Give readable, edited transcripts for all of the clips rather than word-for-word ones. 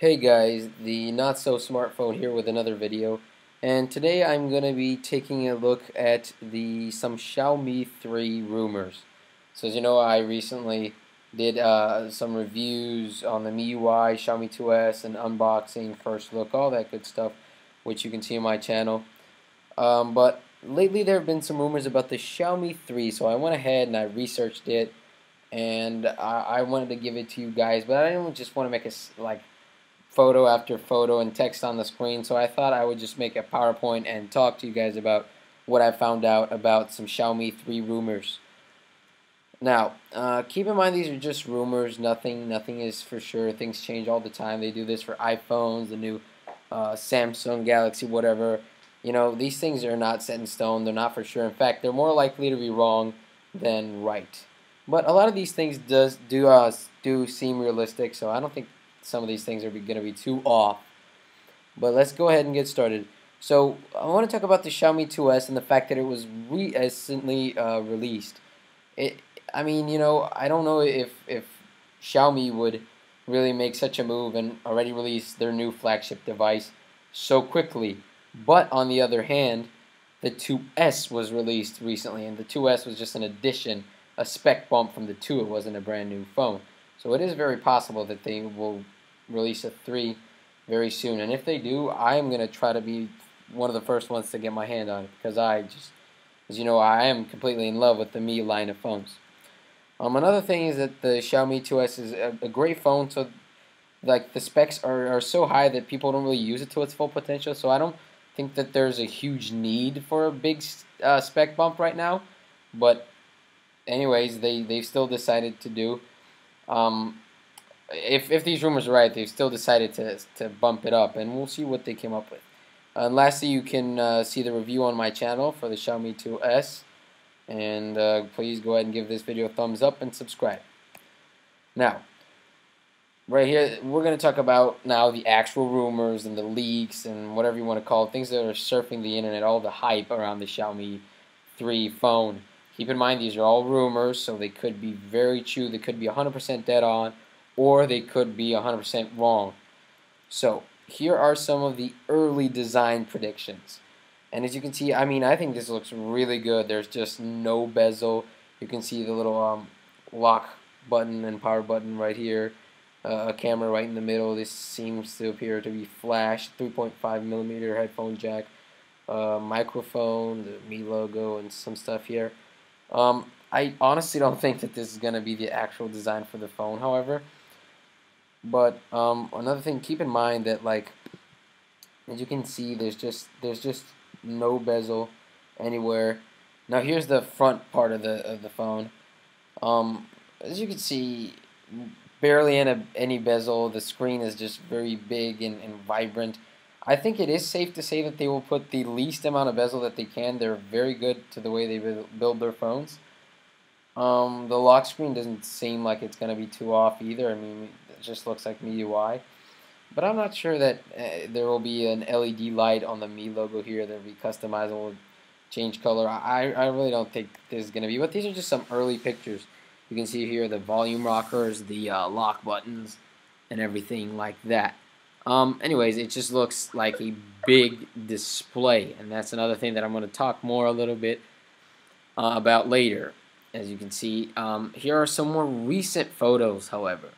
Hey guys, the Not So Smartphone here with another video, and today I'm going to be taking a look at some Xiaomi 3 rumors. So as you know, I recently did some reviews on the MIUI, Xiaomi 2S, and unboxing, first look, all that good stuff, which you can see on my channel. But lately there have been some rumors about the Xiaomi 3, so I went ahead and I researched it, and I wanted to give it to you guys, but I didn't just want to make like photo after photo and text on the screen, so I thought I would just make a PowerPoint and talk to you guys about what I found out about some Xiaomi 3 rumors. Now, keep in mind these are just rumors. Nothing is for sure. Things change all the time. They do this for iPhones, the new Samsung Galaxy, whatever. You know, these things are not set in stone. They're not for sure. In fact, they're more likely to be wrong than right. But a lot of these things do seem realistic, so I don't think some of these things are going to be too off. But let's go ahead and get started. So I want to talk about the Xiaomi 2S and the fact that it was recently released. I mean, you know, I don't know if Xiaomi would really make such a move and already release their new flagship device so quickly. But on the other hand, the 2S was released recently, and the 2S was just an addition, a spec bump from the 2. It wasn't a brand new phone. So it is very possible that they will release a 3 very soon. And if they do, I am going to try to be one of the first ones to get my hand on it, because as you know, I am completely in love with the Mi line of phones. Another thing is that the Xiaomi 2S is a great phone, so like the specs are so high that people don't really use it to its full potential. So I don't think that there's a huge need for a big spec bump right now. But anyways, they've still decided to do. If these rumors are right, they've still decided to bump it up, and we'll see what they came up with. And lastly, you can see the review on my channel for the Xiaomi 2S, and please go ahead and give this video a thumbs up and subscribe. Now, right here, we're going to talk about now the actual rumors and the leaks and whatever you want to call it, things that are surfing the internet, all the hype around the Xiaomi 3 phone. Keep in mind, these are all rumors, so they could be very true, they could be 100% dead on, or they could be 100% wrong. So, here are some of the early design predictions. And as you can see, I mean, I think this looks really good. There's just no bezel. You can see the little lock button and power button right here. A camera right in the middle. This seems to appear to be flash. 3.5mm headphone jack. Microphone, the Mi logo, and some stuff here. I honestly don't think that this is going to be the actual design for the phone, however. But another thing, keep in mind that, like, as you can see, there's just no bezel anywhere. Now here's the front part of the phone. As you can see, barely any bezel. The screen is just very big and vibrant. I think it is safe to say that they will put the least amount of bezel that they can. They're very good to the way they build their phones. The lock screen doesn't seem like it's going to be too off either. I mean, it just looks like MIUI. But I'm not sure that there will be an LED light on the Mi logo here that will be customizable, change color. I really don't think this is going to be. But these are just some early pictures. You can see here the volume rockers, the lock buttons, and everything like that. Anyways, it just looks like a big display, and that's another thing that I'm going to talk more a little bit about later. As you can see, here are some more recent photos, however.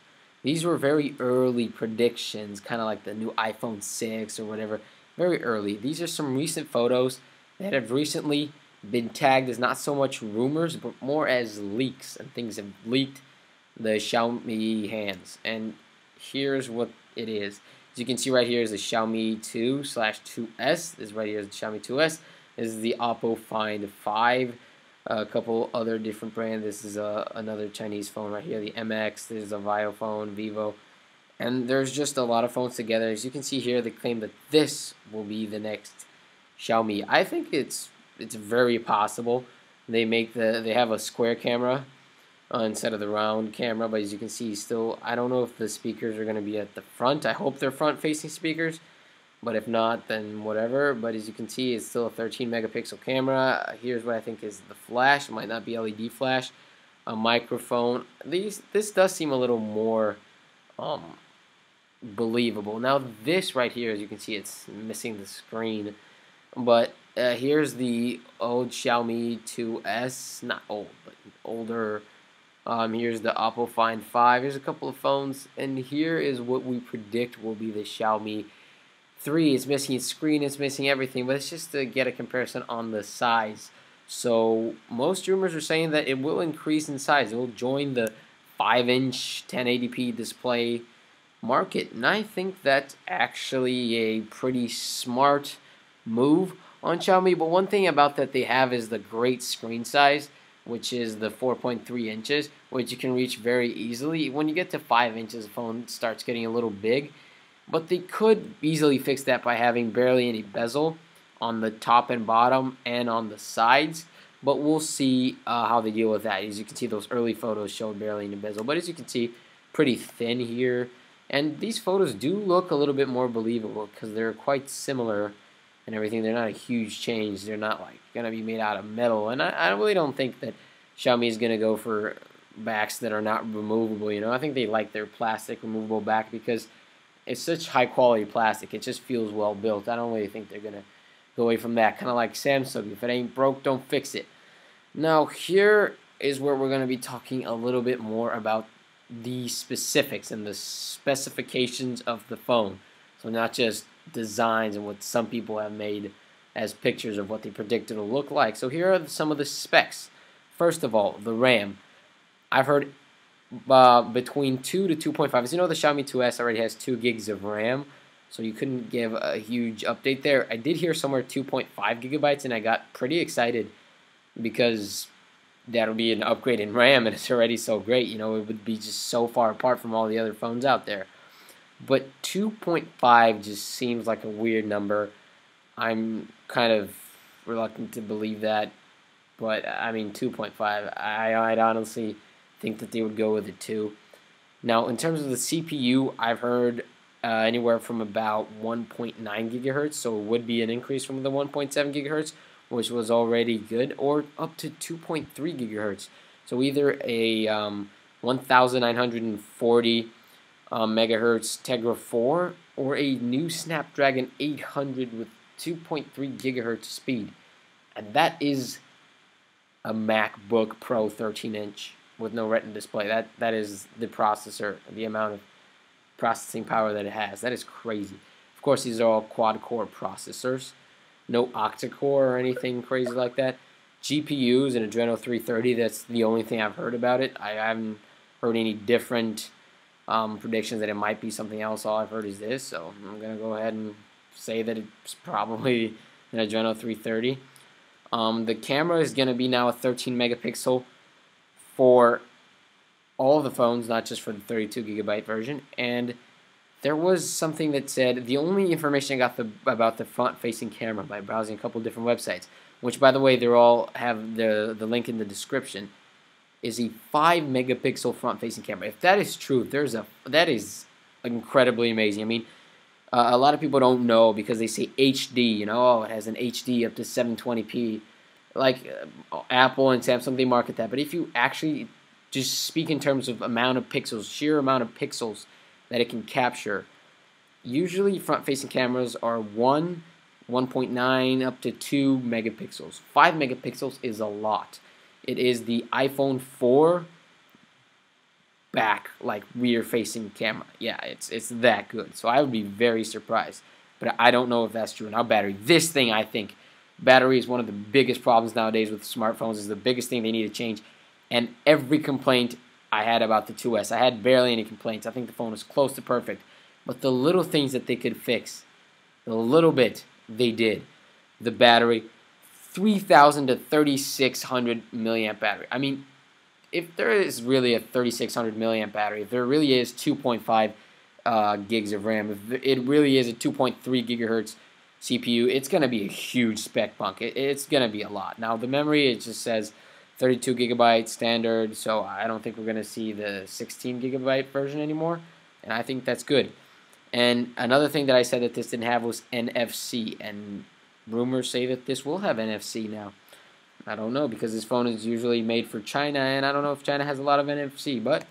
These were very early predictions, kind of like the new iPhone 6 or whatever, very early. These are some recent photos that have recently been tagged as not so much rumors, but more as leaks, and things have leaked the Xiaomi hands. And here's what it is. As you can see right here is the Xiaomi 2/2S. This is right here is the Xiaomi 2S. This is the Oppo Find 5. A couple other different brands. This is another Chinese phone right here, the MX. This is a Vio phone, Vivo. And there's just a lot of phones together. As you can see here, they claim that this will be the next Xiaomi. I think it's very possible. They have a square camera instead of the round camera, but as you can see, still, I don't know if the speakers are going to be at the front. I hope they're front-facing speakers, but if not, then whatever. But as you can see, it's still a 13 megapixel camera. Here's what I think is the flash. It might not be LED flash. A microphone. This does seem a little more believable. Now this right here, as you can see, it's missing the screen, but here's the old Xiaomi 2S, not old, but older. Here's the Oppo Find 5. Here's a couple of phones, and here is what we predict will be the Xiaomi 3. It's missing its screen, it's missing everything, but it's just to get a comparison on the size. So most rumors are saying that it will increase in size. It will join the 5-inch 1080p display market, and I think that's actually a pretty smart move on Xiaomi. But one thing about that they have is the great screen size, which is the 4.3 inches, which you can reach very easily. When you get to 5 inches, the phone starts getting a little big, but they could easily fix that by having barely any bezel on the top and bottom and on the sides. But we'll see how they deal with that. As you can see, those early photos showed barely any bezel, but as you can see, pretty thin here. And these photos do look a little bit more believable because they're quite similar and everything. They're not a huge change. They're not like going to be made out of metal. And I really don't think that Xiaomi is going to go for backs that are not removable. You know, I think they like their plastic removable back because it's such high quality plastic. It just feels well built. I don't really think they're going to go away from that. Kind of like Samsung. If it ain't broke, don't fix it. Now, here is where we're going to be talking a little bit more about the specifics and the specifications of the phone. So not just designs and what some people have made as pictures of what they predict it'll look like. So here are some of the specs. First of all, the RAM. I've heard between 2 to 2.5. As you know, the Xiaomi 2S already has 2 gigs of RAM, so you couldn't give a huge update there. I did hear somewhere 2.5 gigabytes, and I got pretty excited because that'll be an upgrade in RAM, and it's already so great. You know, it would be just so far apart from all the other phones out there. But 2.5 just seems like a weird number. I'm kind of reluctant to believe that. But, I mean, 2.5, I'd honestly think that they would go with it too. Now, in terms of the CPU, I've heard anywhere from about 1.9 gigahertz, so it would be an increase from the 1.7 gigahertz, which was already good, or up to 2.3 gigahertz. So either a 1940 megahertz Tegra 4 or a new Snapdragon 800 with 2.3 gigahertz speed. And that is a MacBook Pro 13-inch with no Retina display. That is the processor, the amount of processing power that it has. That is crazy. Of course, these are all quad-core processors. No octa-core or anything crazy like that. GPUs, an Adreno 330, that's the only thing I've heard about it. I haven't heard any different predictions that it might be something else. All I've heard is this, so I'm going to go ahead and say that it's probably an Adreno 330. The camera is going to be now a 13 megapixel for all of the phones, not just for the 32 gigabyte version. And there was something that said the only information I got about the front-facing camera by browsing a couple of different websites, which, by the way, they all have the link in the description, is a 5 megapixel front-facing camera. If that is true, that is incredibly amazing. I mean, a lot of people don't know because they say HD, you know, oh, it has an HD up to 720p. Like Apple and Samsung, they market that. But if you actually just speak in terms of amount of pixels, sheer amount of pixels that it can capture, usually front-facing cameras are 1, 1.9 up to 2 megapixels. 5 megapixels is a lot. It is the iPhone 4 back, like rear-facing camera. Yeah, it's that good. So I would be very surprised. But I don't know if that's true. Now battery. This thing, I think, battery is one of the biggest problems nowadays with smartphones. Is the biggest thing they need to change. And every complaint I had about the 2S, I had barely any complaints. I think the phone was close to perfect. But the little things that they could fix, the little bit, they did. The battery, 3,000 to 3,600 milliamp battery. I mean, if there is really a 3,600 milliamp battery, if there really is 2.5 gigs of RAM, if it really is a 2.3 gigahertz CPU, it's going to be a huge spec bump. It's going to be a lot. Now, the memory, it just says 32 gigabyte standard, so I don't think we're going to see the 16 gigabyte version anymore, and I think that's good. And another thing that I said that this didn't have was NFC, and rumors say that this will have NFC now. I don't know, because this phone is usually made for China, and I don't know if China has a lot of NFC, but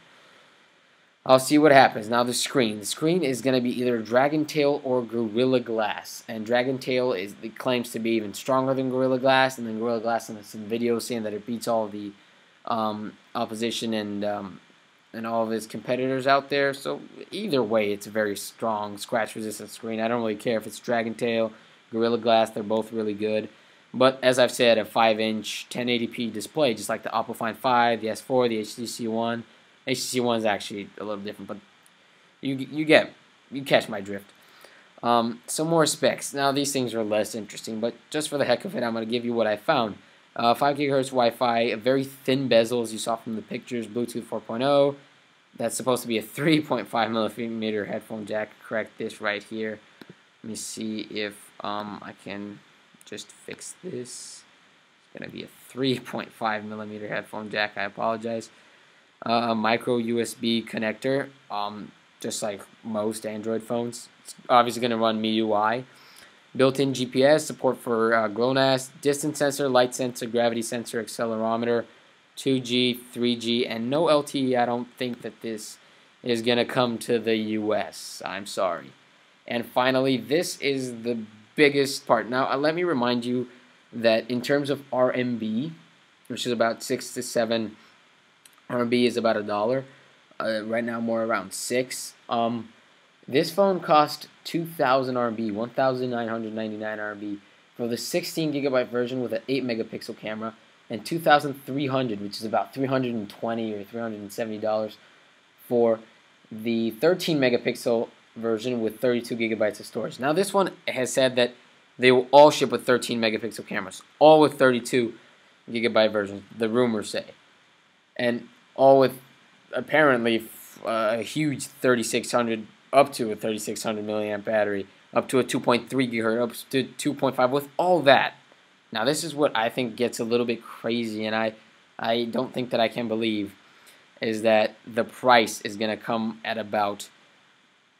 I'll see what happens. Now the screen. The screen is going to be either Dragon Tail or Gorilla Glass. And Dragon Tail it claims to be even stronger than Gorilla Glass. And then Gorilla Glass in some videos saying that it beats all the opposition and all of his competitors out there. So either way, it's a very strong scratch-resistant screen. I don't really care if it's Dragon Tail, Gorilla Glass. They're both really good. But as I've said, a 5-inch 1080p display, just like the Oppo Find 5, the S4, the HTC One. HTC One is actually a little different, but you catch my drift. Some more specs. Now these things are less interesting, but just for the heck of it, I'm going to give you what I found. 5 GHz Wi-Fi, a very thin bezel as you saw from the pictures, Bluetooth 4.0. That's supposed to be a 3.5 millimeter headphone jack. Correct this right here. Let me see if I can just fix this. It's going to be a 3.5 millimeter headphone jack. I apologize. A micro USB connector, just like most Android phones. It's obviously going to run MIUI. Built-in GPS, support for GLONASS, distance sensor, light sensor, gravity sensor, accelerometer, 2G, 3G, and no LTE. I don't think that this is going to come to the US. I'm sorry. And finally, this is the biggest part. Now, let me remind you that in terms of RMB, which is about 6 to 7 RMB is about $1. Right now, more around 6. This phone cost 2,000 RMB, 1,999 RMB for the 16 gigabyte version with an 8 megapixel camera, and 2,300, which is about $320 or $370 for the 13 megapixel version with 32 gigabytes of storage. Now, this one has said that they will all ship with 13 megapixel cameras, all with 32 gigabyte versions. The rumors say. And all with apparently a huge 3600, up to a 3600 milliamp battery, up to a 2.3 gigahertz, up to 2.5, with all that. Now this is what I think gets a little bit crazy, and I don't think that I can believe, is that the price is going to come at about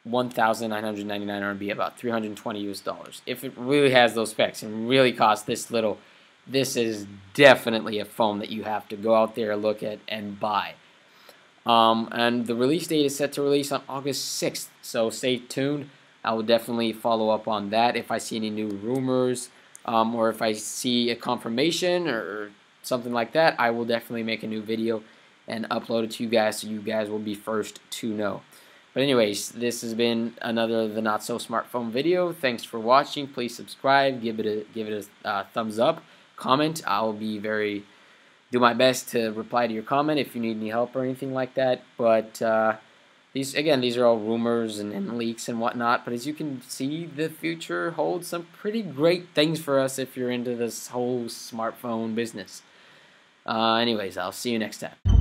1,999 RMB, about 320 US dollars. If it really has those specs and really costs this little, this is definitely a phone that you have to go out there, look at, and buy. And the release date is set to release on August 6th, so stay tuned. I will definitely follow up on that if I see any new rumors, or if I see a confirmation or something like that. I will definitely make a new video and upload it to you guys, so you guys will be first to know. But anyways, this has been another The Not So Smartphone video. Thanks for watching. Please subscribe, give it a thumbs up, comment. I'll be do my best to reply to your comment if you need any help or anything like that. But these are all rumors and leaks and whatnot. But as you can see, the future holds some pretty great things for us if you're into this whole smartphone business. Anyways, I'll see you next time.